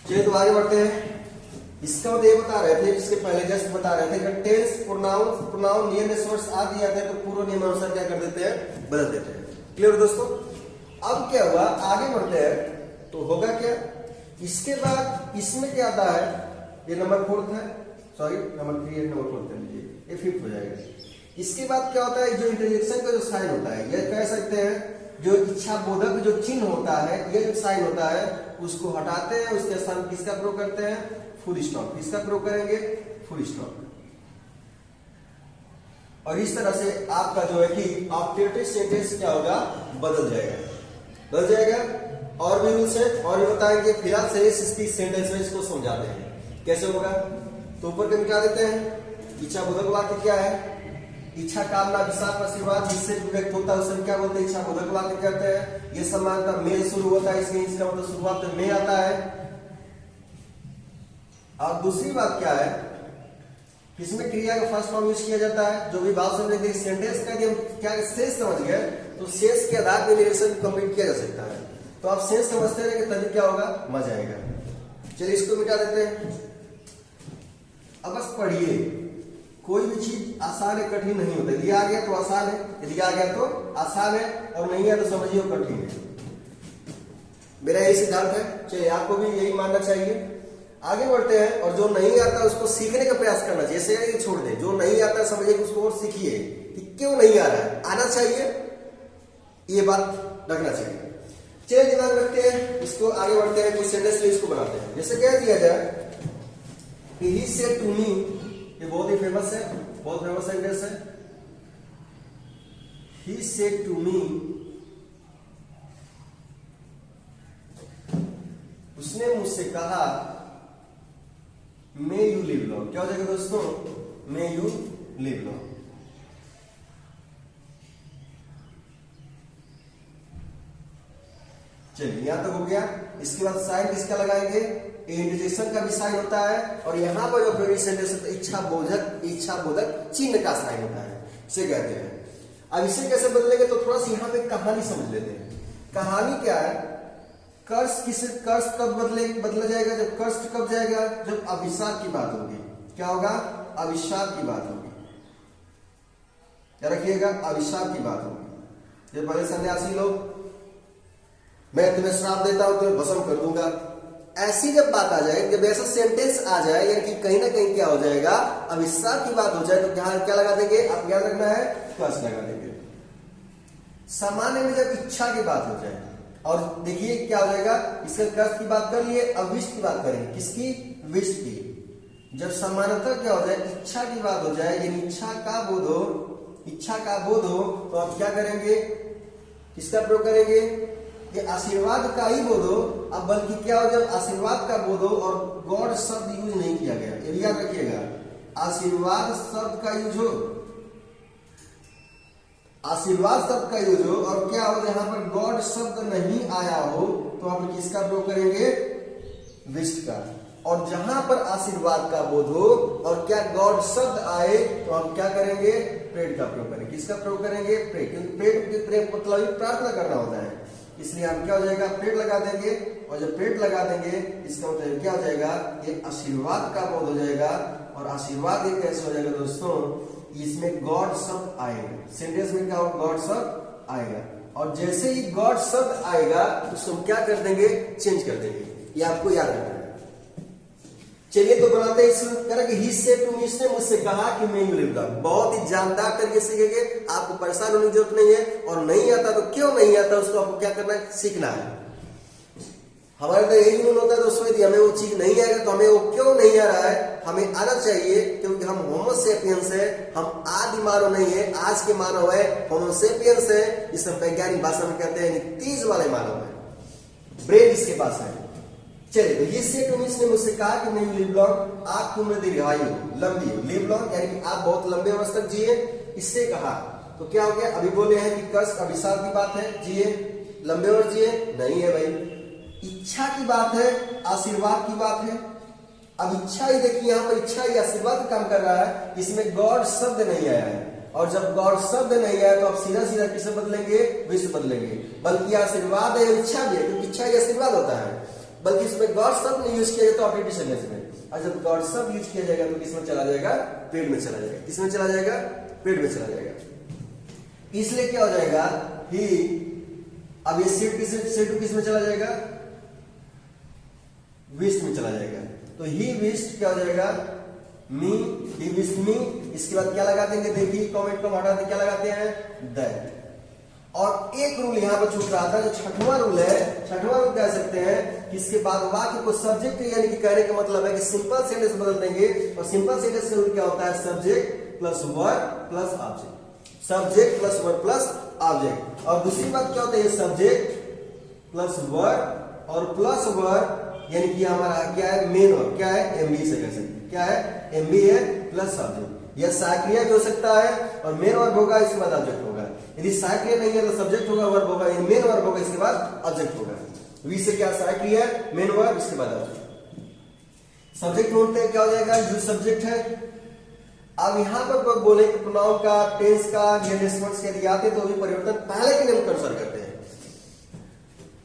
चलिए तो आगे बढ़ते हैं। इसका मतलब ये बता रहे थे, इसके पहले जस्ट बता रहे थे कि टेंस प्रोनाउन नियम वर्ड्स आ दिया था तो पूर्व नियम अनुसार क्या कर देते हैं, बदल देते हैं। क्लियर दोस्तों। अब क्या हुआ, आगे बढ़ते हैं तो होगा क्या, इसके बाद इसमें क्या आता है, ये नंबर 4 है, सॉरी नंबर 3 नंबर 4 कर लीजिए, ये 5th हो जाएगा। इसके बाद क्या होता है, जो इंटरजेक्शन का जो साइन होता है, ये कह सकते हैं जो इच्छा बोधक जो चिन्ह होता है, ये जो साइन होता है उसको हटाते हैं, उसके स्थान किसका प्रयोग करते हैं, फुल स्टॉप। किसका प्रयोग करेंगे, फुल स्टॉप। और इस तरह से आपका जो है कि ऑब्जेक्टिव सेंटेंस क्या होगा, बदल जाएगा। और भी रूल्स है और भी बताएंगे, फिलहाल से इसकी सेंटेंस में इसको समझाते हैं कैसे होगा। तो ऊपर के मिटा देते हैं। इच्छा बोधक वाक्य क्या है, इच्छा कामना विशाप आशीर्वाद जिससे व्यक्त होता है उसे क्या बोलते हैं, इच्छा बोधक वाक्य कहते हैं। ये समानता में शुरू होता है, इसलिए इसका मतलब शुरुआत में आता है। और दूसरी बात क्या है, इसमें क्रिया का फर्स्ट फॉर्म यूज किया जाता है। जो भी बात समझ गए, सेंटेंस का यदि हम क्या शेष समझ गए तो शेष के आधार पर निरेशन कंप्लीट किया जा सकता है। तो आप शेष समझते रहेंगे तभी क्या होगा, मजा आएगा। चलिए इसको मिटा देते हैं। अब बस पढ़िए, कोई भी चीज आसान है कठिन नहीं होता। यदि आ गया तो आसान है, यदि आ गया तो आसान है, और नहीं है तो समझिए कठिन है। मेरा यही सिद्धांत है, चलिए आपको भी यही मानना चाहिए। आगे बढ़ते हैं। और जो नहीं आता उसको सीखने का प्रयास करना चाहिए, ऐसे नहीं छोड़ दे। जो नहीं आता समझिए कि उसको और सीखिए कि क्यों नहीं आ रहा है, आना चाहिए, ये बात रखना चाहिए। चलिए दिमाग रखते हैं, इसको आगे बढ़ते हैं, कुछ सेंटेंस इसको बनाते हैं। जैसे कह दिया जाए ही सेड टू मी, ये बहुत ही फेमस है, बहुत फेमस सेंटेंस है। ही सेड टू मी, उसने मुझसे कहा मे यू लिव लॉन्ग। क्या हो जाएगा दोस्तों, मे यू लिव लॉन्ग। चलिए यहां तक हो गया। इसके बाद साइन किसका लगाएंगे, इंटरजेक्शन का भी साइन होता है। और यहां पर जो प्रेजेंट सेंटेंस होता है इच्छा बोधक चिन्ह का साइन होता है, इसे कहते हैं। अब इसे कैसे बदलेंगे तो थोड़ा सा यहां पे कहानी समझ लेते हैं। कहानी क्या है, कर्ष कब बदला जाएगा, जब कर्ष कब जाएगा, जब अभिशाप की बात होगी। क्या होगा, अभिशाप की बात होगी, याद रखिएगा, अभिशाप की बात होगी। जब बड़े सन्यासी लोग, मैं तुम्हें श्राप देता हूं तुम्हें भस्म कर दूंगा, ऐसी जब बात आ जाए, जब ऐसा सेंटेंस आ जाए, यानी कि कहीं ना कहीं क्या हो जाएगा, अभिशाप की बात हो जाए, तो क्या लगा देंगे, आप याद रखना है, कर्ष लगा देंगे। सामान्य में जब इच्छा की बात हो जाए, और देखिए क्या हो जाएगा, इसके कर्ष की बात कर लिए, अब विष्ट की बात करेंगे, किसकी, विष्ट की। जब सामान्यतः क्या हो जाए, इच्छा की बात हो जाए, यानी इच्छा का बोध हो, तो आप क्या करेंगे, किसका प्रयोग करेंगे, ये आशीर्वाद का ही बोध हो। अब बल्कि क्या हो, जब आशीर्वाद का बोध हो और गॉड शब्द यूज नहीं किया गया, ये याद रखिएगा, आशीर्वाद शब्द का यूज हो, आशीर्वाद शब्द का यूज हो, और क्या हो, जहां पर गॉड शब्द नहीं आया हो तो आप किसका प्रयोग करेंगे, विष्ट का। और जहां पर आशीर्वाद का बोध हो और क्या गॉड शब्द आए तो हम क्या करेंगे, प्रेड का प्रयोग करेंगे। किसका प्रयोग करेंगे, प्रेड, क्योंकि प्रेड मतलब प्रार्थना करना होता है, इसलिए हम क्या हो जाएगा, प्रेड लगा देंगे। और जब प्रेड लगा देंगे इसका मतलब क्या हो जाएगा, ये आशीर्वाद का बोध हो जाएगा। और आशीर्वाद ये कैसे हो जाएगा दोस्तों, इसमें गॉड शब्द आएगा, सेंटेंस में क्या होगा, गॉड शब्द आएगा। और जैसे ही गॉड शब्द आएगा उसको हम क्या कर देंगे, चेंज कर देंगे, ये आपको याद रखना है। चलिए तो बनाते हैं इस तरह के ही सेड टू मी, इसने मुझसे कहा कि मैं यू लिव लॉन्ग। बहुत ही जानदार तरीके से सीखेंगे, आपको परेशान होने की जरूरत नहीं है। और नहीं आता तो क्यों नहीं आता उसको आपको क्या करना है, सीखना है। हमारे अंदर यही जुनून होता है दोस्तों, यदि हमें वो चीज नहीं आएगा तो हमें वो क्यों नहीं आ रहा है, हमें आना चाहिए, क्योंकि हम होमो सेपियंस है, हम आदि मानव नहीं है, आज के मानव है, होमो सेपियंस है, जिसे वैज्ञानिक भाषा में कहते हैं तीज वाले मानव है, ब्रेन इसके पास है। चलिए तो ये सेड टू मी, इसने मुझसे कहा कि मैं लिव लॉन्ग, आपकी उम्र दीर्घायु लंबी हो, लिव लॉन्ग यानी कि आप बहुत लंबे वर्ष तक जिए, इससे कहा। तो क्या हो गया, अभी बोले हैं कि कर्ष अभिशाप की बात है, जिए लंबे वर्ष जिए, नहीं है भाई, इच्छा की बात है, आशीर्वाद की बात है। अब इच्छा ही देखिए, यहाँ पर इच्छा ही आशीर्वाद का काम कर रहा है, इसमें गॉड शब्द नहीं आया है। और जब गॉड शब्द नहीं आया तो आप सीधा सीधा किसे बदलेंगे, विश्व बदलेंगे। बल्कि आशीर्वाद है, इच्छा भी है, क्योंकि इच्छा ही आशीर्वाद होता है। बल्कि इसमें गॉड शब्द नहीं यूज किया जाए तो ऑपरेटिव सेंटेंस में, और जब गॉड शब्द यूज किया जाएगा तो किसमें चला जाएगा, पेड में चला जाएगा। किसमें चला जाएगा, पेड में चला जाएगा। इसलिए क्या हो जाएगा, ही, अब ये सेड किस में चला जाएगा, विश्ड में चला जाएगा। तो ही विश्ड क्या हो जाएगा, मी, ही विश्ड मी। इसके बाद क्या लगा देंगे, देखिए कमेंट को हटा दें, क्या लगाते हैं, दैट। और एक रूल यहां पर छूट रहा था, जो छठवां रूल है, छठवां रूल कह सकते हैं कि इसके बाद वाक्य को सब्जेक्ट यानी कि कहने का मतलब है कि सिंपल सेंटेंस बदल देंगे। और सिंपल सेंटेंस का रूल क्या होता है, subject plus verb plus object, subject plus verb plus object. और दूसरी बात क्या होता है, सब्जेक्ट प्लस वर्ब और प्लस वर्ब यानी कि हमारा क्या है, मेन वर्ब क्या है, एमबी से कह सकते हैं, क्या है, एमबी है प्लस ऑब्जेक्ट। यह सहायक्रिया भी हो सकता है और मेन वर्ब होगा, इसके बाद ऑब्जेक्ट होगा। यदि सहायक्रिया नहीं है तो सब्जेक्ट होगा, वर्ब होगा, मेन वर्ब होगा, इसके बाद ऑब्जेक्ट होगा। वी से क्या, सहायक्रिया, मेन वर्ब, इसके बाद ऑब्जेक्ट। सब्जेक्ट ढूंढते हैं, क्या हो जाएगा, यूज सब्जेक्ट है। अब यहां पर बोले कि प्रोनाउन का, टेंस का, रिस्पॉन्स के यदि आते तो भी परिवर्तन पहले के नियम के अनुसार करते हैं।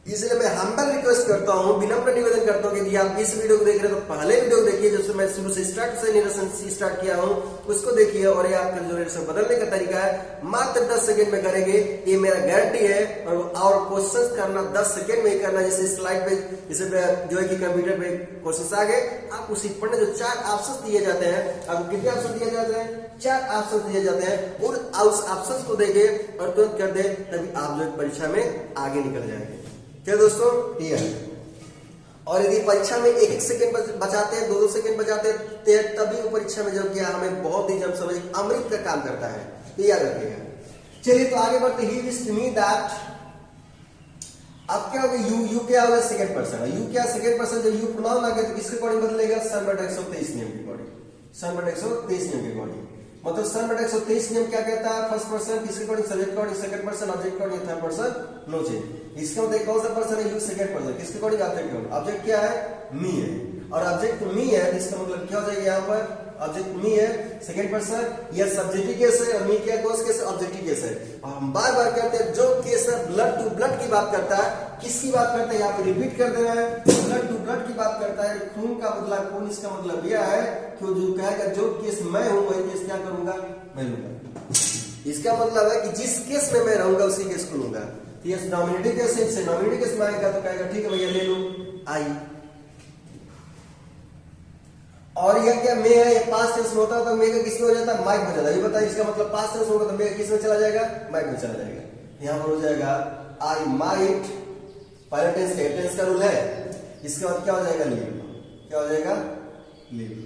इसलिए मैं हम्बल रिक्वेस्ट करता हूं, विनम्र निवेदन करता हूं कि यदि आप इस वीडियो को देख रहे हैं तो पहले वीडियो देखिए, जिससे मैं शुरू से निरसन स्टार्ट किया हूं, उसको देखिए। और ये आपका जो निरसन बदलने का तरीका है, मात्र 10 सेकंड में करेंगे, ये मेरा गारंटी है। और क्वेश्चन करना 10 सेकंड में ही करना। जैसे स्लाइड पे, जैसे जो है कि कंप्यूटर पे क्वेश्चन आ गए, आप उसी पढ़ने जो 4 ऑप्शन दिए जाते हैं, आपको कितने ऑप्शन दिए जाते हैं, 4 ऑप्शन दिए जाते हैं। और उस ऑप्शन को देंगे और तुरंत कर दे, तभी आप जो परीक्षा में आगे निकल जाएंगे। क्या दोस्तों, क्लियर। और यदि परीक्षा में 1-1 सेकंड बचाते हैं, 2-2 सेकंड बचाते हैं, तभी वो परीक्षा में जो किया हमें बहुत ही जब समझ अमृत का काम करता है, तो याद रखिएगा। चलिए तो आगे बढ़ते, ही विश्ड मी दैट। अब क्या होगा, यू क्या होगा, सेकंड पर्सन। यू क्या, सेकंड पर्सन। जब यू प्रोनाउन आ गया तो किसके अकॉर्डिंग बदलेगा, सन बटा 123 नियम के अकॉर्डिंग, सन बटा 123 नियम के अकॉर्डिंग। मतलब सन बटा 123 नियम क्या कहता है, फर्स्ट पर्सन किसके according, subject according, second person object according, third person no change. इसका मतलब कौन सा पर्सन है, यू सेकंड पर्सन, किसके अकॉर्डिंग, ऑब्जेक्ट अकॉर्डिंग। ऑब्जेक्ट क्या है, मी है, और ऑब्जेक्ट मी है, इसका मतलब क्या हो जाएगा, यहाँ पर ऑब्जेक्ट मी है, सेकंड पर्सन, यह सब्जेक्टिव केस है, और मी क्या, कौन केस है, ऑब्जेक्टिव केस है। और हम बार बार कहते हैं जो केस है ब्लड टू ब्लड की बात करता है, किसकी बात करते हैं, यहाँ पे रिपीट कर दे रहे हैं, ब्लड टू ब्लड की बात करता है। खून का बदला खून, इसका मतलब यह है कि जो कहेगा जो केस मैं हूं वही केस क्या करूंगा, मैं लूंगा। इसका मतलब है कि जिस केस में मैं रहूंगा उसी केस को लूंगा। ये नॉमिनेटिव केस से नॉमिनेटिव केस में आएगा तो कहेगा ठीक है भैया ले लो, आई। और यह क्या, मैं है, ये पास्ट टेंस में होता है तो मैं का किसमें हो जाता है, माइक हो जाता है। ये बताइए, इसका मतलब पास्ट टेंस होगा तो मैं किस में चला जाएगा, माइक में चला जाएगा। यहां पर हो जाएगा आई माइट, पहले टेंस का, टेंस का रूल है। इसके बाद क्या हो जाएगा, लीव। क्या हो जाएगा, लीव।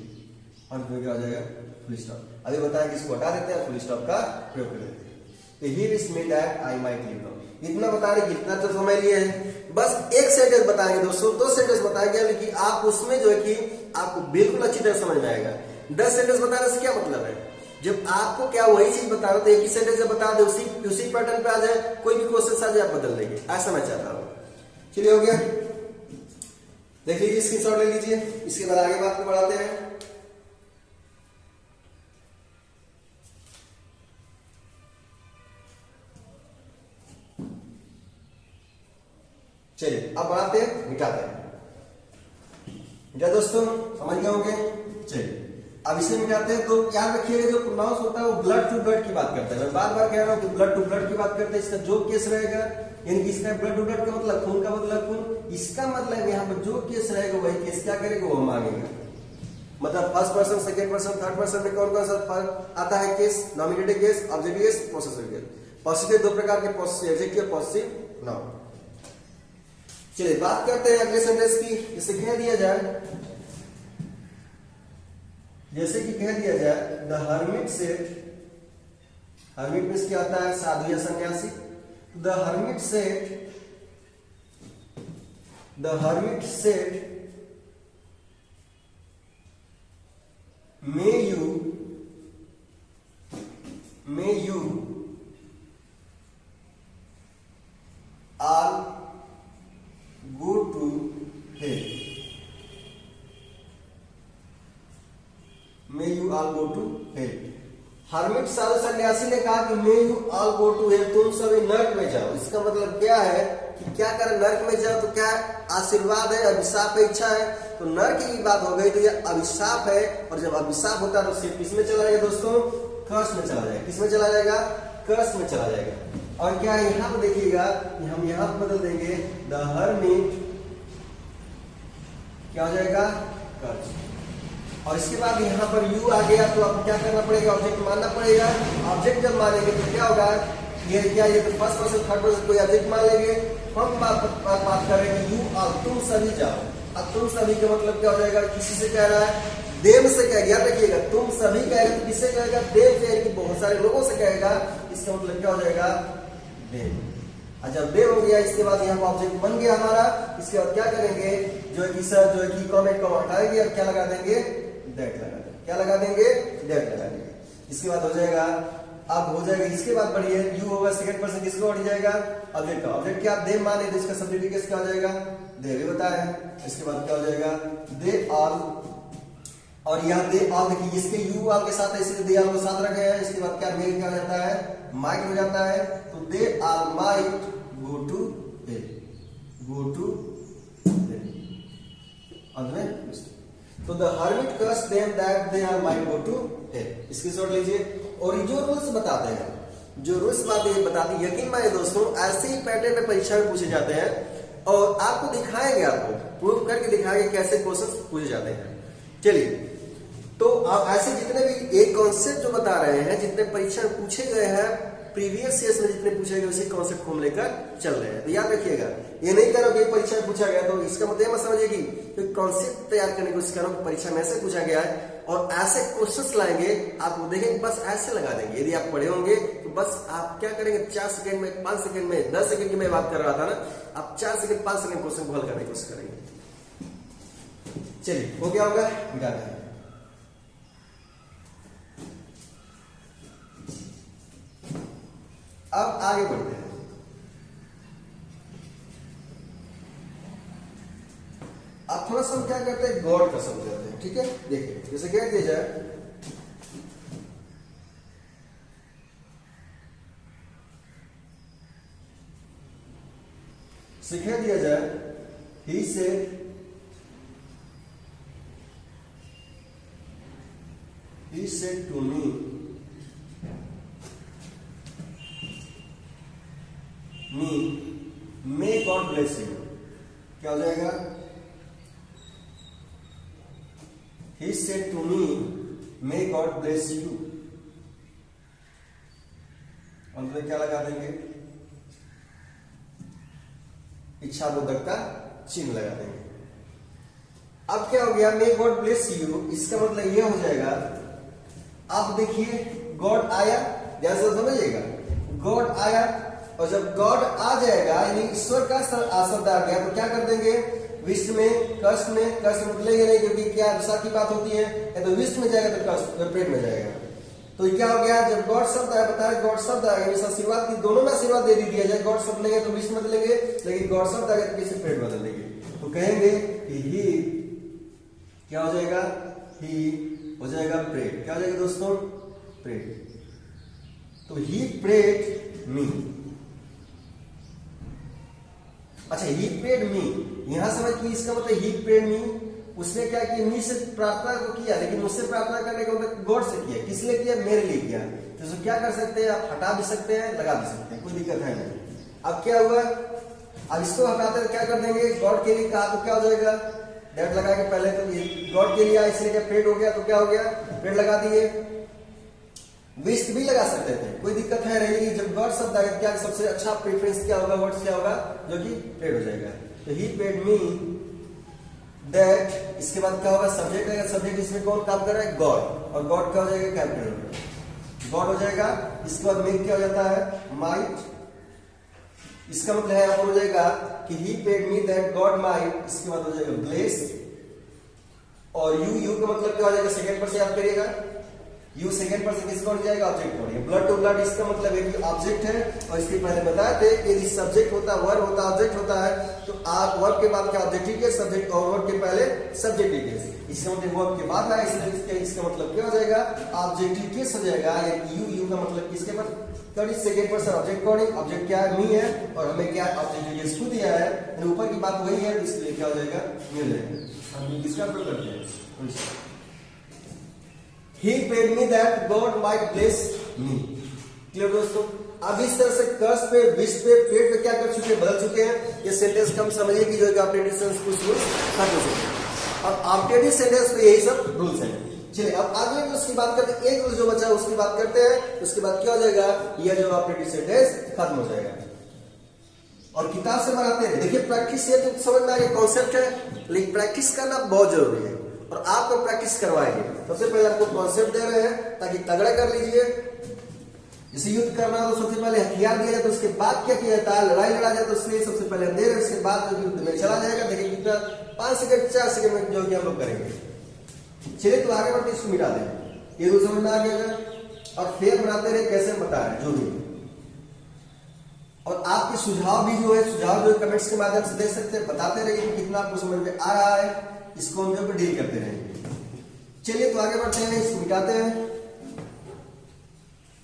अंत में क्या हो जाएगा, फुल स्टॉप। अभी बताएं कि इसको हटा देते हैं, फुल स्टॉप का प्रयोग कर देते हैं। He wished me that I might live now. इतना बताने की इतना तो समझ लिए हैं। बस एक सेंटेंस बताएंगे दोस्तों, 2 सेंटेंस बताएंगे, लेकिन आप उसमें जो है कि आपको बिल्कुल अच्छी तरह समझ में आएगा। 10 सेंटेंस बताने से क्या मतलब है, जब आपको क्या वही चीज बता रहा तो एक ही सेंटेंस जब बता दे, उसी पैटर्न पे आ जाए, कोई भी क्वेश्चन आ जाए आप बदल देंगे, ऐसा मैं चाहता हूं। चलिए हो गया, देख लीजिए, स्क्रीनशॉट ले लीजिए, इसके बाद आगे बात को बढ़ाते हैं। चलिए अब बढ़ाते हैं, मिटाते हैं। मिटा दोस्तों, समझ गए होंगे। चलिए अब इसे मिटाते हैं। तो याद रखिएगा जो प्रोनाउंस होता है वो ब्लड टू ब्लड की बात करता है। मैं बार बार कह रहा हूं कि ब्लड टू ब्लड की बात करते हैं। इसका जो केस रहेगा, यानी कि इसका ब्लड टू ब्लड का मतलब खून का बदला खून, इसका मतलब यहाँ पर जो केस रहेगा वही केस क्या करेगा, वो मांगेगा। मतलब first person, second person, third person में कौन कौन सा फर्क आता है case, nominative case, objective case, possessive case. Positive 2 प्रकार के, पॉजिटिव एडजेक्टिव, पॉजिटिव नाउन। चलिए बात करते हैं अगले सेंटेंस की। इसे कह दिया जाए, जैसे कि कह दिया जाए the hermit said, hermit means क्या होता है, साधु या सन्यासी। The hermit said, the hermit said may you all go to hell, may you all go to hell। Hermit साधु सन्यासी ने कहा कि may you all go to hell, तुम सभी नरक में जाओ। इसका मतलब क्या है कि क्या करें, नर्क में जाओ तो क्या है, आशीर्वाद है, अभिशाप है, इच्छा है। तो नर्क की बात हो गई तो ये अभिशाप है, और जब अभिशाप होता है तो सिर्फ किस में चला जाएगा दोस्तों, कर्स में चला जाएगा। किस में चला जाएगा, कर्स में चला जाएगा। और क्या यहाँ पर देखिएगा, हम यहाँ पर बदल देंगे द हर्मिट, क्या हो जाएगा, कर्स। और इसके बाद यहाँ पर यू आ गया तो आपको क्या करना पड़ेगा, ऑब्जेक्ट मानना पड़ेगा। ऑब्जेक्ट जब मानेंगे तो क्या होगा, ये क्या, ये तो फर्स्ट पर्सन थर्ड पर्सन कोई ऑब्जेक्ट मान लेंगे। हम बात कर रहे हैं कि यू और तुम सभी जाओ। अब तुम सभी का मतलब क्या हो जाएगा, किसी से कह रहा है, देव से कह, याद रखिएगा, तुम सभी कहेगा तो किससे कहेगा, देव से, कि बहुत सारे लोगों से कहेगा। इसका मतलब क्या हो जाएगा, देव। अच्छा, देव हो गया। इसके बाद यहाँ ऑब्जेक्ट बन गया हमारा। इसके बाद क्या करेंगे, जो है कि सर, जो है कि कॉमेंट को हटाएंगे और क्या लगा देंगे, दैट लगा देंगे। क्या लगा देंगे, दैट लगा देंगे। इसके बाद हो जाएगा, अब हो जाएगा, इसके बाद बढ़िए, यू होगा, सेकंड पर्सन किसको बढ़ जाएगा, ऑब्जेक्ट का। ऑब्जेक्ट क्या, दे माने तो इसका सब्जेक्ट क्या हो जाएगा, दे भी बताया है। इसके बाद क्या हो जाएगा, दे ऑल। और यहाँ दे ऑल देखिए, इसके यू ऑल के साथ है, इसलिए दे ऑल को साथ रखे हैं। इसके बाद क्या, मेल क्या हो जाता है, माइट हो जाता है। तो they all might go to hell, go to hell. तो the hermit curse them that they are might go to hell. इसकी शॉर्ट लीजिए। और ये जो रूल्स बताते हैं, जो रूल्स बातें ये बताती है, यकीन मानिए दोस्तों, ऐसे ही पैटर्न में परीक्षा में पूछे जाते हैं और आपको दिखाएंगे, आपको प्रूव करके दिखाएंगे कैसे क्वेश्चन पूछे जाते हैं। चलिए, तो आप ऐसे जितने भी एक कॉन्सेप्ट जो बता रहे हैं, जितने परीक्षा में पूछे गए हैं, प्रीवियस ईयर्स में जितने पूछे गए, उसी कॉन्सेप्ट को हम लेकर चल रहे हैं। तो याद रखिएगा, ये नहीं करो कि परीक्षा में पूछा गया तो इसका मतलब मत समझिए कि कॉन्सेप्ट तैयार करने की कोशिश करो, परीक्षा में ऐसे पूछा गया है और ऐसे क्वेश्चंस लाएंगे, आप देखेंगे बस ऐसे लगा देंगे। यदि आप पढ़े होंगे तो बस आप क्या करेंगे, 4 सेकंड में, 5 सेकंड में, 10 सेकंड की मैं बात कर रहा था ना, आप 4 सेकंड 5 सेकंड क्वेश्चन को हल करने की कोशिश करेंगे। चलिए, हो गया होगा, मिटा देंगे। अब आगे बढ़ते हैं। अब थोड़ा सा हम क्या करते हैं, गॉड का शब्द लेते हैं। ठीक है, देखिए, जैसे कह दिया जाए, सिखा दिया जाए, ही said to me, may God bless you। क्या हो जाएगा, he said to me, may God bless you। अंत में क्या लगा देंगे, इच्छा बोधक का चिन्ह लगा देंगे। अब क्या हो गया, मे गॉड ब्लेस यू, इसका मतलब यह हो जाएगा, आप देखिए गॉड आया, जैसा समझिएगा, गॉड आया, और जब गॉड आ जाएगा यानी ईश्वर का शब्द आ गया तो क्या कर देंगे, विश्व में, कष्ट में, कष्ट बदलेंगे नहीं, क्योंकि क्या विशाख की बात होती है, या तो विश्व में जाएगा तो कष्ट पेट में जाएगा। तो क्या हो गया, जब गॉड शब्द आया, बताया गॉड शब्द आएगा, आशीर्वाद की दोनों में आशीर्वाद दे दिया जाए, गॉड शब्द लेंगे तो विश्व बदलेंगे, लेकिन गॉड शब्द आएगा तो किसी पेट बदल देंगे। तो कहेंगे कि ही क्या हो जाएगा, ही हो जाएगा प्रेड। क्या हो जाएगा दोस्तों, प्रेड। तो ही प्रेड मी। अच्छा, ही प्रेड मी, यहां समझ कि इसका मतलब ही प्रेड मी, उसने क्या किया, मी से प्रार्थना को किया, लेकिन मुझसे प्रार्थना करने का मतलब गॉड से किया। किस लिए किया, मेरे लिए किया। तो क्या कर सकते हैं, आप हटा भी सकते हैं, लगा भी सकते हैं, कोई दिक्कत है नहीं। अब क्या हुआ, अब इसको हटाते तो क्या कर देंगे, गॉड के लिए कहा तो क्या हो जाएगा, दैट लगा के पहले तो गॉड के लिए, इसलिए क्या प्रेड हो गया, तो क्या हो गया, प्रेड लगा दिए। विश्व भी लगा सकते थे, कोई दिक्कत है नहीं। जब गॉड शब्द आएगा क्या सबसे अच्छा प्रेफरेंस क्या होगा, वर्ड क्या होगा, जो कि प्रेड हो जाएगा। तो ही पेड मी दैट, इसके बाद क्या होगा, सब्जेक्ट आएगा, सब्जेक्ट इसमें कौन काम कर रहा है, गॉड, और गॉड क्या हो जाएगा, कैपिटल गॉड हो जाएगा। इसके बाद मेक क्या हो जाता है, माइट, इसका मतलब है हो जाएगा कि he paid me that God might, इसके बाद हो जाएगा ब्लेस, और यू का मतलब क्या हो जाएगा, सेकंड पर से याद करिएगा, यू सेकंड पर्सन किसका हो जाएगा, ऑब्जेक्ट हो जाएगा। ब्लड टू ब्लड इसका मतलब है कि ऑब्जेक्ट है, और इसके पहले बताए थे कि यदि सब्जेक्ट होता है, वर्ब होता है, ऑब्जेक्ट होता है, तो आप वर्ब के बाद क्या ऑब्जेक्टिव केस, सब्जेक्ट, और वर्ब के पहले सब्जेक्टिव केस। इसका मतलब वर्ब के बाद है, इसलिए इसका मतलब क्या हो जाएगा, ऑब्जेक्टिव केस हो जाएगा। यू का मतलब किसके बाद, second person object coding, object क्या है, मी है, और हमें क्या ऑब्जेक्टिव केस को दिया है, ऊपर की बात वही है, इसलिए क्या हो जाएगा, मी हो जाएगा। हम किसका प्रयोग करते हैं, He prayed me that God might bless me। Clear दोस्तों, अब इस तरह से कर्स पे, विश पे, प्रेड पे क्या कर चुके हैं, बदल चुके हैं। ये सेंटेंस कम समझिए कि जो ऑपरेटिव सेंटेंस कुछ रूल्स खत्म हो चुके हैं, और ऑपरेटिव सेंटेंस पे यही सब रूल्स हैं। चलिए अब आगे उसकी बात करते हैं, एक रूल जो बचा है उसकी बात करते हैं, उसके बाद क्या हो जाएगा, यह जो ऑपरेटिव सेंटेंस खत्म हो जाएगा। और किताब से बनाते हैं, देखिए प्रैक्टिस ये तो समझ में आ गया कॉन्सेप्ट है, लेकिन प्रैक्टिस करना बहुत जरूरी है, और आपको प्रैक्टिस करवाएंगे। सबसे पहले आपको कॉन्सेप्ट दे रहे हैं ताकि तगड़ा कर लीजिए। जैसे युद्ध करना हो तो सबसे पहले हथियार दिया जाए, तो उसके बाद क्या किया जाता है, लड़ाई लड़ा जाए, तो इसलिए सबसे पहले दे रहे हैं, उसके बाद युद्ध में चला जाएगा। देखिए कितना 5 सेकंड 4 सेकंड में जो कि हम लोग करेंगे। चलिए तो आगे बढ़ते इसको मिटा दें, ये रूल समझ में आ गया, और फिर बनाते रहे कैसे बता रहे जो भी, और आपके सुझाव भी जो है, सुझाव जो कमेंट्स के माध्यम से दे सकते हैं, बताते रहिए कितना आपको समझ में आ रहा है, इसको हम जो डील करते रहेंगे। चलिए तो आगे बढ़ते हैं, इसको मिटाते हैं,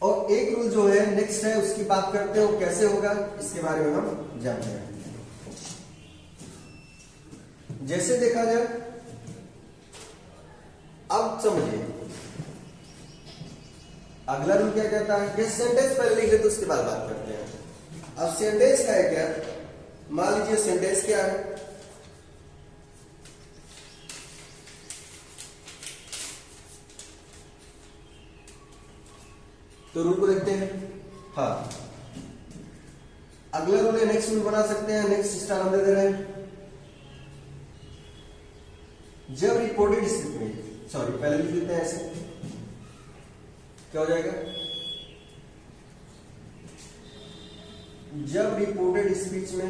और एक रूल जो है नेक्स्ट है उसकी बात करते हैं, वो कैसे होगा इसके बारे में हम जानते हैं। जैसे देखा जाए, अब समझिए अगला रूल क्या कहता है, ये सेंटेंस पहले लिख लेते उसके बाद बात करते हैं। अब सेंटेंस का है क्या, मान लीजिए सेंटेंस क्या है, तो रूल को देखते हैं। हाँ, अगला रूल है, नेक्स्ट रूल बना सकते हैं, नेक्स्ट स्टार हम दे रहे हैं। जब रिपोर्टेड स्थिति में, सॉरी पहले लिख लेते हैं ऐसे, क्या हो जाएगा, जब रिपोर्टेड स्पीच में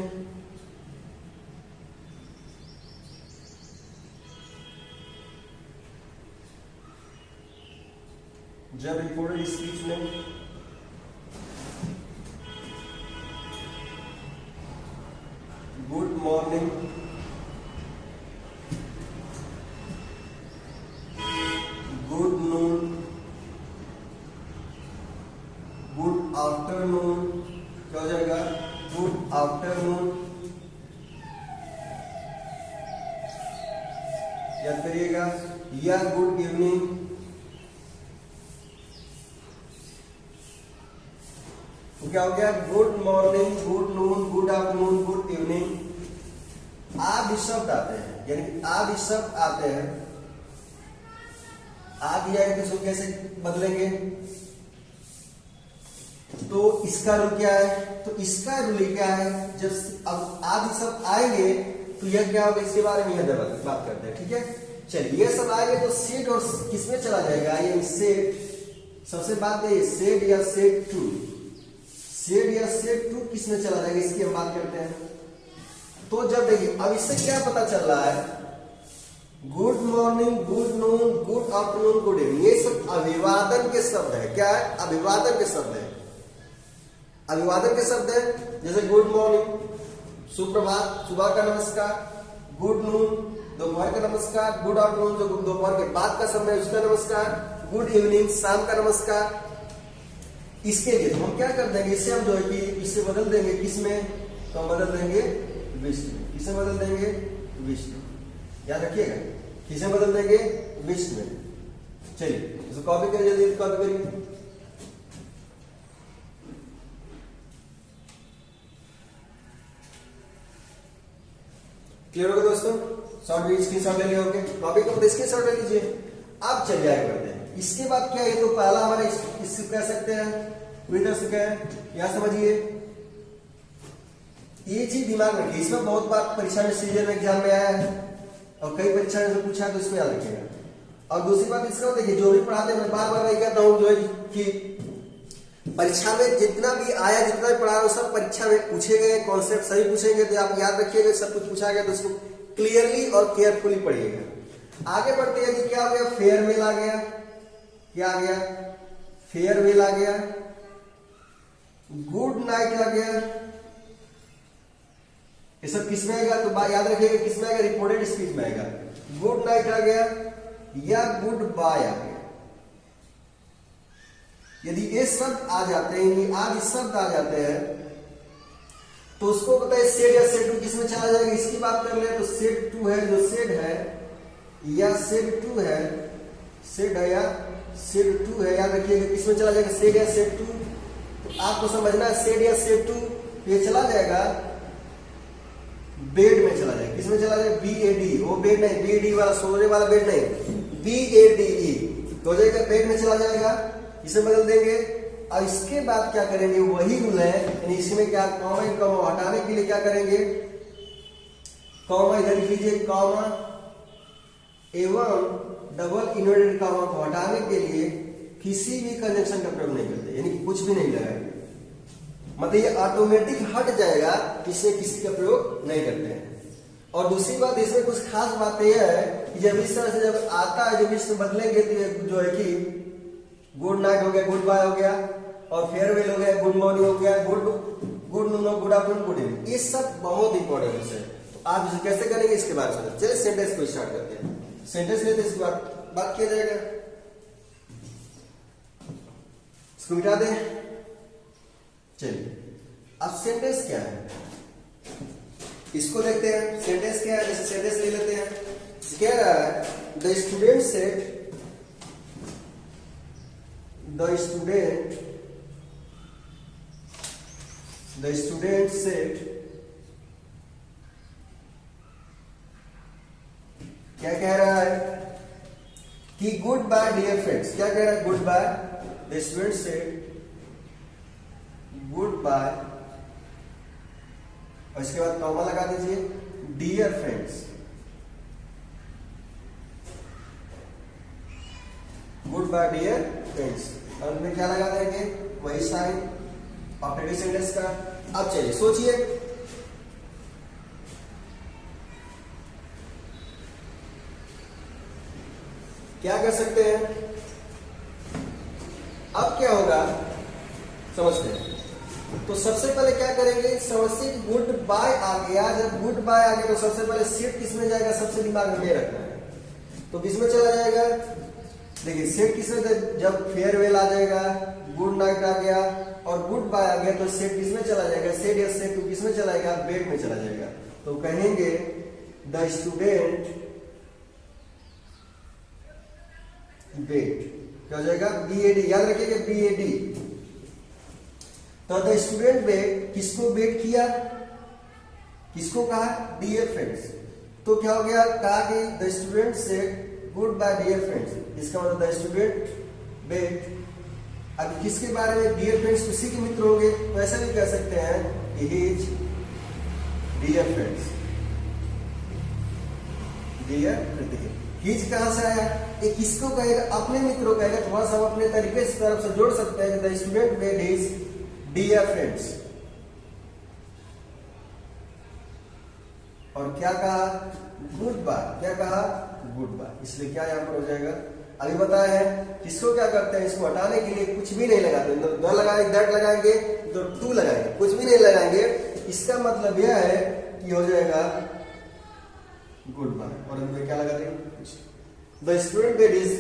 good morning, good noon, good afternoon, क्या हो जाएगा, गुड आफ्टरनून, याद करिएगा, या गुड इवनिंग, तो क्या हो गया, good morning, good noon, good afternoon, good evening. आदि शब्द आते हैं, यानी आदि शब्द आते हैं, आदि आए तो इसको कैसे बदलेंगे, तो इसका रूल क्या है, तो इसका रूल क्या है, जब अब आदि शब्द आएंगे तो यह क्या होगा, इसके बारे में बात करते हैं। ठीक है, चलिए ये सब आएंगे तो सेट और किसमें चला जाएगा, ये सेट, सबसे बात है सेट या सेट टू, सेट या सेट टू किसमें चला जाएगा, इसकी हम बात करते हैं। तो जब देखिए अब इससे क्या पता चल रहा है, good morning, good noon, good afternoon, good evening, ये सब अभिवादन के शब्द है। क्या है, अभिवादन के शब्द है, अभिवादन के शब्द है। जैसे गुड मॉर्निंग सुप्रभात, सुबह का नमस्कार, गुड नून दोपहर का नमस्कार, गुड आफ्टरनून जो दोपहर के बाद का समय उसका नमस्कार, गुड इवनिंग शाम का नमस्कार। इसके लिए तो हम क्या कर देंगे, इससे हम जो है कि इससे बदल देंगे, किसमें, तो हम बदल देंगे विश्व, किसे बदल देंगे, विश्व, याद रखिएगा, किसे बदल देंगे, विश्व में। चलिए इसको कॉपी करिए, जल्दी कॉपी करिए। क्लियर होगा दोस्तों, शॉर्ट स्क्रीनशॉट ले लिए, कॉपी को स्क्रीनशॉट ले लीजिए। अब चलिए आगे बढ़ते हैं। इसके बाद क्या है, तो पहला हमारा इससे कह सकते हैं, पूरी तरह से कहें, यहां समझिए, ये चीज दिमाग में रखिए, इसमें बहुत बार परीक्षा में सीजन एग्जाम में आया है, और कई परीक्षा में पूछा है, तो इसको याद रखिएगा। और दूसरी बात इसका देखिए, जो भी पढ़ाते मैं बार बार नहीं कहता हूँ जो है कि परीक्षा में जितना भी आया, जितना भी पढ़ा, सब परीक्षा में पूछे गए कॉन्सेप्ट सही पूछेंगे, तो आप याद रखिएगा, सब कुछ पूछा गया तो उसको क्लियरली और केयरफुली पढ़िएगा। आगे बढ़ते हैं कि क्या हो गया, फेयरवेल आ गया, क्या आ गया, फेयरवेल आ गया, गुड नाइट आ गया। ये सब किस में आएगा, तो याद रखिएगा किस में आएगा, रिपोर्टेड स्पीच में आएगा। गुड नाइट आ गया या गुड बाय आ गया। यदि ये शब्द आ जाते हैं, आदि शब्द आ जाते हैं, तो उसको पता है सेड या सेड टू किस में चला जाएगा। इसकी बात कर ले तो सेड टू है, जो सेड है या सेड टू है, सेड है या सेड टू है, याद रखिएगा किस में चला जाएगा, सेड या सेड टू। तो आपको समझना है सेड या सेड टू, ये चला जाएगा बेड में चला जाएगा। किसमें चला जाएगा, BAD, वो बेड नहीं, BAD वाला सोने वाला बेड नहीं, BADE तो हो जाएगा, बेड में चला जाएगा। इसे बदल देंगे। और इसके बाद क्या करेंगे, वही रूल है, यानी इसमें क्या कॉमा कॉमा हटाने के लिए क्या करेंगे, कॉमा इधर लिख लीजिए, कॉमा एवं डबल इन्वर्टेड कॉमा को हटाने के लिए किसी भी कंजंक्शन का प्रयोग नहीं करते, यानी कि कुछ भी नहीं लगाएंगे, मतलब ये ऑटोमेटिक हट जाएगा, इसमें किसी का प्रयोग नहीं करते हैं। और दूसरी बात इसमें कुछ खास बात यह है कि जब इस तरह से जब आता है, जब इसमें बदलेंगे तो जो है कि गुड नाइट हो गया, गुड बाय हो गया, और फेयरवेल हो गया, गुड मॉर्निंग हो गया, good noon, good afternoon, good evening, ये सब बहुत इंपॉर्टेंट है। तो आप इसे कैसे करेंगे इसके बारे में चलिए सेंटेंस को स्टार्ट करते हैं। सेंटेंस लेते इसके बाद बात किया जाएगा। इसको मिटा दें। चलिए अब सेंटेंस क्या है इसको देखते हैं। सेंटेंस क्या है, जैसे सेंटेंस ले लेते हैं। कह रहा है the student said, the student said, क्या कह रहा है कि गुड बाय डियर फ्रेंड्स। क्या कह रहा है, goodbye, the student said goodbye, और इसके बाद कॉमा लगा दीजिए, dear friends, goodbye dear friends, और में क्या लगा देंगे, वही साइन ऑपरेटिव सेंटेंस का। अब चलिए सोचिए, क्या कर सकते हैं। अब क्या होगा समझते हैं। तो सबसे पहले क्या करेंगे, समझिए गुड बाय आ गया। जब गुड बाय आ गया तो सबसे पहले सेट किसमें जाएगा, सबसे दिमाग में रखना है। तो किसमें चला जाएगा, देखिए सेट किसमें, जब फेयरवेल आ जाएगा, गुड नाइट आ गया और गुड बाय आ गया, तो सेट किसमें चला जाएगा, सेट या सेट टू किसमें चला जाएगा, बेड में चला जाएगा। तो कहेंगे द स्टूडेंट बेड, क्या हो जाएगा, BAD, याद रखिएगा BAD। तो द स्टूडेंट बेड, किसको बेड किया, किसको कहा, डियर फ्रेंड्स। तो क्या हो गया, कहा कि the student said goodbye dear friends, इसका मतलब द स्टूडेंट बेड। अब किसके बारे में, डियर फ्रेंड्स, उसी के मित्र होंगे, तो ऐसा भी कह सकते हैं his dear friends, dear. His कहां से आया, ये किसको कहेगा, अपने मित्रों कहेगा। थोड़ा सा हम अपने तरीके से तरफ से जोड़ सकते हैं, the student bade his dear friends. और क्या कहा, गुड बाय, क्या कहा, गुड बाय, इसलिए क्या यहां पर हो जाएगा, अभी बताया है। किसको क्या करते हैं, इसको हटाने के लिए कुछ भी नहीं लगाते, द लगाएंगे, दैट लगाएंगे, तो टू लगाएंगे, कुछ भी नहीं लगाएंगे। इसका मतलब यह है कि हो जाएगा गुड बाय, और अंदर क्या लगा देंगे, the student bade is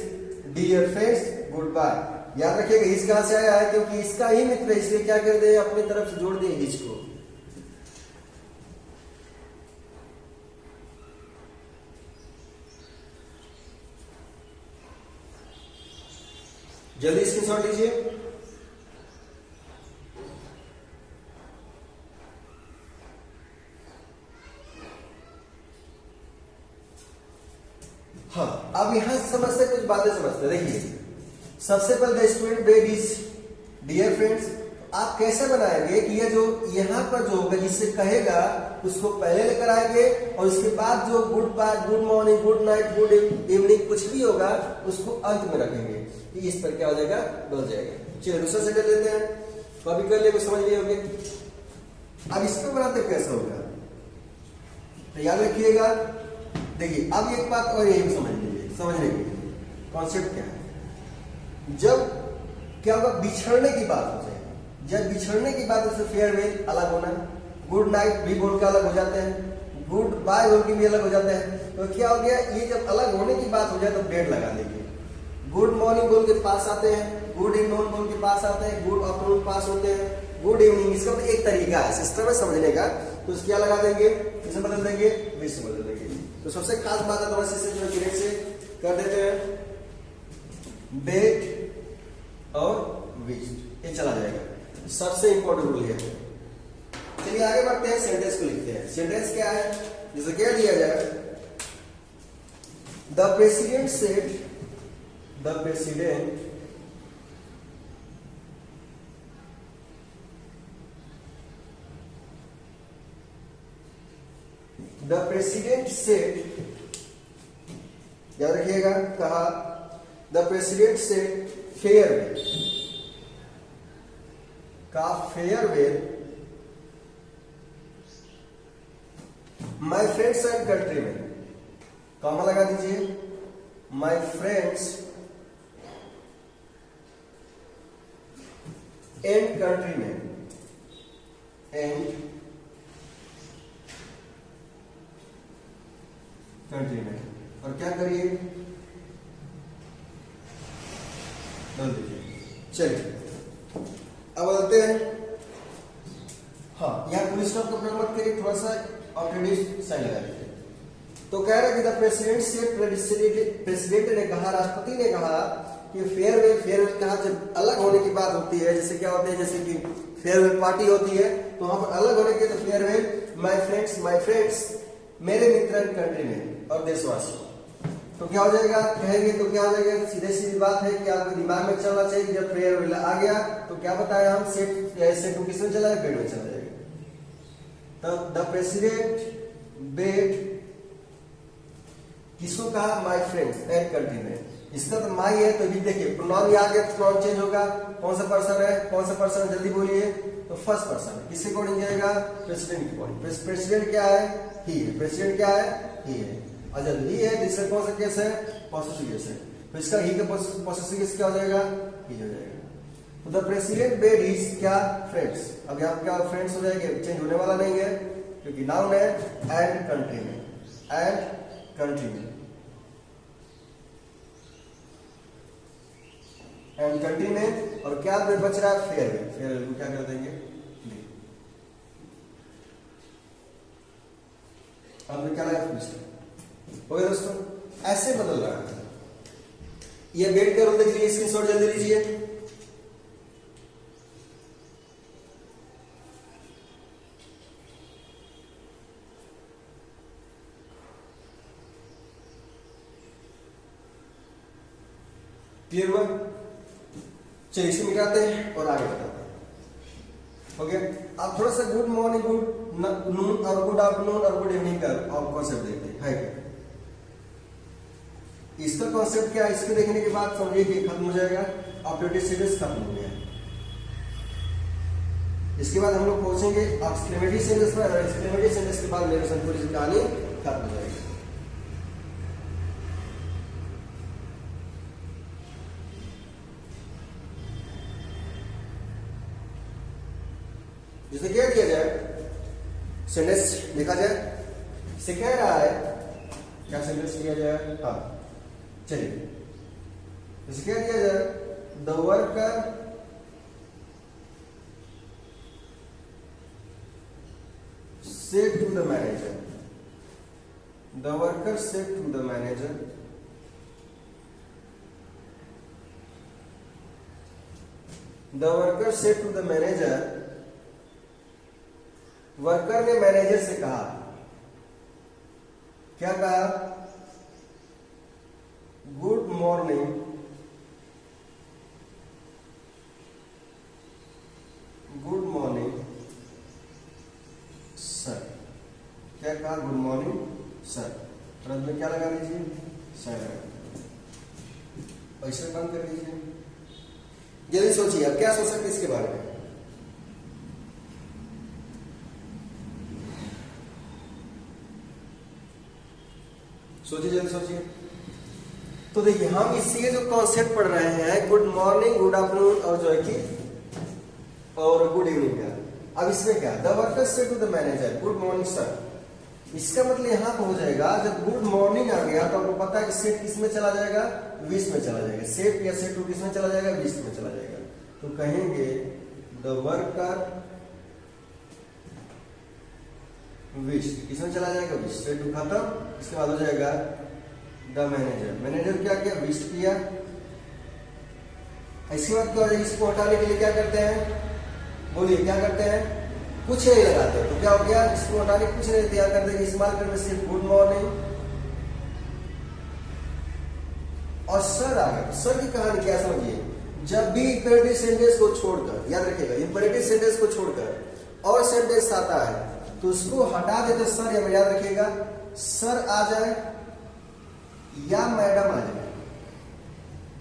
dear friends goodbye. याद रखिएगा हिज कहां से आया है, क्योंकि इसका ही मित्र है, इसलिए क्या कर दे, अपनी तरफ से जोड़ दिए हिज को। जल्दी स्क्रीनशॉट लीजिए। हाँ, अब यहां समझते कुछ बातें समझते। देखिए सबसे पहले the student bade is dear friends. आप कैसे बनाएंगे कि ये जो यहाँ पर जो होगा, जिससे कहेगा उसको पहले लेकर आएंगे, और उसके बाद जो goodbye, good morning, good night, good evening कुछ भी होगा उसको अंत में रखेंगे। इस पर क्या हो जाएगा, बदल जाएगा। चलिए दूसरा सेंटेंस लेते हैं, तो अभी कर लिए, समझ लिए होंगे। अब इसको बनाते कैसे होगा, तो याद रखिएगा। देखिए अब एक बात और यही समझ लीजिए, समझने के लिए कॉन्सेप्ट क्या है। जब क्या होगा, बिछड़ने की बात हो जाएगी। जब बिछड़ने की बात है, फेयरवेल अलग होना, गुड नाइट भी बोल के अलग हो जाते हैं, गुड बाय बोल के भी अलग हो जाते हैं। तो क्या हो गया, ये जब अलग होने की बात हो जाए तो डेट लगा देंगे। गुड मॉर्निंग बोल के पास आते हैं, गुड इवनिंग बोल के पास आते हैं, गुड आफ्टरनून पास होते हैं, गुड इवनिंग। इसका तो एक तरीका है सिस्टम है समझने का। तो क्या लगा देंगे, किसे बदल देंगे, विश से बदल देंगे। तो सबसे खास बात है, थोड़ा सा जो direct से कर देते हैं, बेट और विश, ये चला जाएगा। सबसे इंपॉर्टेंट रूल है। चलिए आगे बढ़ते हैं, सेंटेंस को लिखते हैं। सेंटेंस क्या है, जैसे क्या दिया जाए, the president said, the president said, याद रखिएगा, कहा द प्रेसिडेंट सेड फेयरवेल, का farewell my friends and countryman, comma लगा दीजिए, my friends and countryman, and countryman, और क्या करिए, डाल दीजिए। चलिए अब बदलते हैं। हाँ, यहाँ पुलिस स्टॉप का प्रयोग मत करिए, थोड़ा सा ऑप्टेटिव साइन लगा दीजिए। तो कह रहा है कि द प्रेसिडेंट से, प्रेसिडेंट ने कहा, राष्ट्रपति ने कहा कि फेयरवेल कहा जब अलग होने की बात होती है, जैसे क्या होते हैं, जैसे कि फेयरवेल पार्टी होती है, तो वहां पर अलग होने के, तो फेयरवेल माय फ्रेंड्स, मेरे मित्र एंड कंट्री में, और देशवासी। तो क्या हो जाएगा, कहेंगे तो क्या हो जाएगा, सीधे सीधी बात है कि आपको दिमाग में चलना चाहिए कि जब फेयरवेल आ गया तो क्या बताया हम, सेट टू किसमें चला है, बेड में चला जाएगा। तब द प्रेसिडेंट बेड किसको कहा, माय फ्रेंड्स एंड कंट्री में। इसका तो माई है, तो भी देखिए प्रोनाउन भी आ गया, तो प्रोनाउन चेंज होगा। कौन सा पर्सन है, कौन सा पर्सन, जल्दी बोलिए। तो फर्स्ट पर्सन है, किसके अकॉर्डिंग जाएगा, प्रेसिडेंट के अकॉर्डिंग। प्रेसिडेंट क्या है, ही है। प्रेसिडेंट क्या है, ही है। और जब ही है, दूसरा कौन सा केस है, पॉसेसिव केस है, तो इसका ही का पॉसेसिव केस क्या हो जाएगा, ही हो जाएगा। तो द प्रेसिडेंट बेड हिज क्या, फ्रेंड्स। अब यहाँ क्या फ्रेंड्स हो जाएंगे, चेंज होने वाला नहीं है क्योंकि नाउन है, एंड कंट्री में, एंड कंट्री में, एंड कंट्री में। और क्या बच रहा है, फेयरवेल। फेयरवेल को क्या कर देंगे, अब क्या लगा, ओके दोस्तों, ऐसे बदल रहा है। ये बेट का रूल देख लीजिए, स्क्रीनशॉट जल्दी लीजिए। क्लियर हुआ, चलिए इसे मिटाते हैं और आगे बताते हैं। ओके, आप थोड़ा सा गुड मॉर्निंग, गुड नून और गुड आफ्टरनून और गुड इवनिंग का आप कॉन्सेप्ट देखते हैं, है क्या? इसका कॉन्सेप्ट क्या है, इसके देखने के बाद समझिए कि खत्म हो जाएगा, ऑपरेटिव सीरीज खत्म हो गया। इसके बाद हम लोग पहुंचेंगे एक्सक्लेमेटरी सेंटेंस पर, और एक्सक्लेमेटरी सेंटेंस के बाद मेरे संपूर्ण की कहानी खत्म हो जाएगी। जिसे क्या दिया जाए, सेंटेंस लिखा जाए, इसे कह रहा है क्या सेंटेंस लिया जाए, हाँ चलिए इसे क्या दिया जाए, the worker said to the manager, the worker said to the manager, the worker said to the manager, worker ने मैनेजर से कहा, क्या कहा, good morning, good morning sir. क्या कहा, गुड मॉर्निंग सर। रद में क्या लगा लीजिए, सर लगा, ऐसे बंद कर लीजिए। जल्दी सोचिए अब क्या सोच सकते इसके बारे में। सोचिए, जल्दी सोचिए। तो देखिए हम इससे जो कॉन्सेप्ट पढ़ रहे हैं गुड मॉर्निंग, गुड आफ्टरनून और जो है कि और गुड इवनिंग का। अब इसमें क्या, the worker say to the manager good morning sir, इसका मतलब यहाँ पर हो जाएगा जब गुड मॉर्निंग आ गया तो आपको पता है कि सेट किस में चला जाएगा, विश में चला जाएगा। सेट या सेट टू किस में चला जाएगा, विश में चला जाएगा। तो कहेंगे द वर्कर विश किस में चला जाएगा, विश। सेट टू खत्म, इसके बाद हो जाएगा द मैनेजर। मैनेजर क्या किया, विश किया। इसके बाद क्या हो जाएगा, इसको हटाने के लिए क्या करते हैं, बोलिए क्या करते हैं, कुछ नहीं लगाते। तो क्या हो गया, इसको हटाने कुछ नहीं तैयार करते, इस्तेमाल करते सिर्फ गुड मॉर्निंग और सर आ गया। सर की कहानी क्या समझिए, जब भी इंपेरेटिव सेंटेंस को छोड़कर, याद रखिएगा इंपेरेटिव सेंटेंस को छोड़कर और सेंटेंस आता है तो उसको हटा देते सर, या याद रखिएगा सर आ जाए या मैडम आ जाए,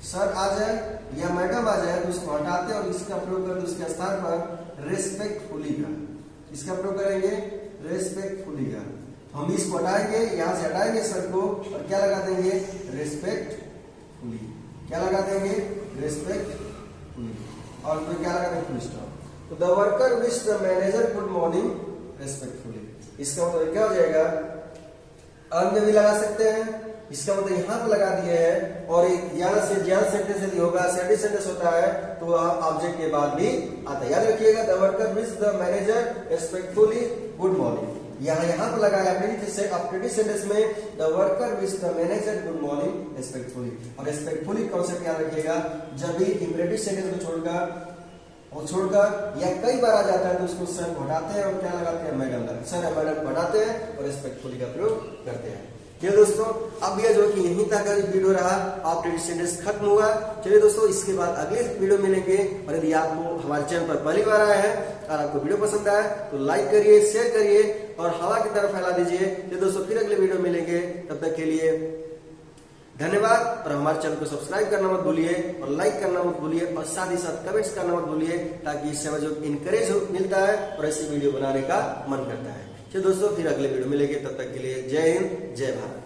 सर आ जाए या मैडम आ जाए तो उसको हटाते और इसका प्रयोग करते उसके स्थान पर रेस्पेक्टफुली का, इसका प्रयोग करेंगे रेस्पेक्टफुली का। हम इसको हटाएंगे, यहां से हटाएंगे सर को और क्या लगा देंगे, रेस्पेक्टफुली। क्या लगा देंगे, रेस्पेक्टफुली। और फिर क्या लगा देंगे, फुल स्टॉप। तो the worker wish the manager good morning respectfully. इसका मतलब क्या हो जाएगा, अन्य भी लगा सकते हैं, इसका मतलब यहां पर लगा दिए हैं। और यहां से ज्ञान सेंटेंस यदि होगा, सेंटेंस सेंटेंस होता है तो ऑब्जेक्ट के बाद भी आता है। याद रखिएगा the worker wish the manager respectfully good morning. यहां पर लगाया प्रेजेंट सेंटेंस में the worker wish the manager good morning respectfully. और रेस्पेक्टफुली कॉन्सेप्ट याद रखिएगा, जब भी इंपेरेटिव सेंटेंस को छोड़कर या कई बार आ जाता है तो उसको सर को हटाते हैं और क्या लगाते हैं, मैडम लगाते हैं। सर या मैडम हटाते हैं और रेस्पेक्टफुली का प्रयोग करते हैं। चलिए दोस्तों, अब यह जो कि यहीं तक वीडियो रहा, ऑपरेटिव सेंटेंस खत्म हुआ। चलिए दोस्तों, इसके बाद अगले वीडियो मिलेंगे। और यदि आपको हमारे चैनल पर पहली बार आया है और आपको वीडियो पसंद आया तो लाइक करिए, शेयर करिए और हवा की तरफ फैला दीजिए। चलिए दोस्तों, फिर अगले वीडियो मिलेंगे, तब तक के लिए धन्यवाद। और हमारे चैनल को सब्सक्राइब करना मत भूलिए और लाइक करना मत भूलिए और साथ ही साथ कमेंट्स करना मत भूलिए, ताकि इससे हमें जो इनकरेज मिलता है और ऐसी वीडियो बनाने का मन करता है। चलिए दोस्तों, फिर अगले वीडियो मिलेंगे, तब तक के लिए जय हिंद, जय भारत।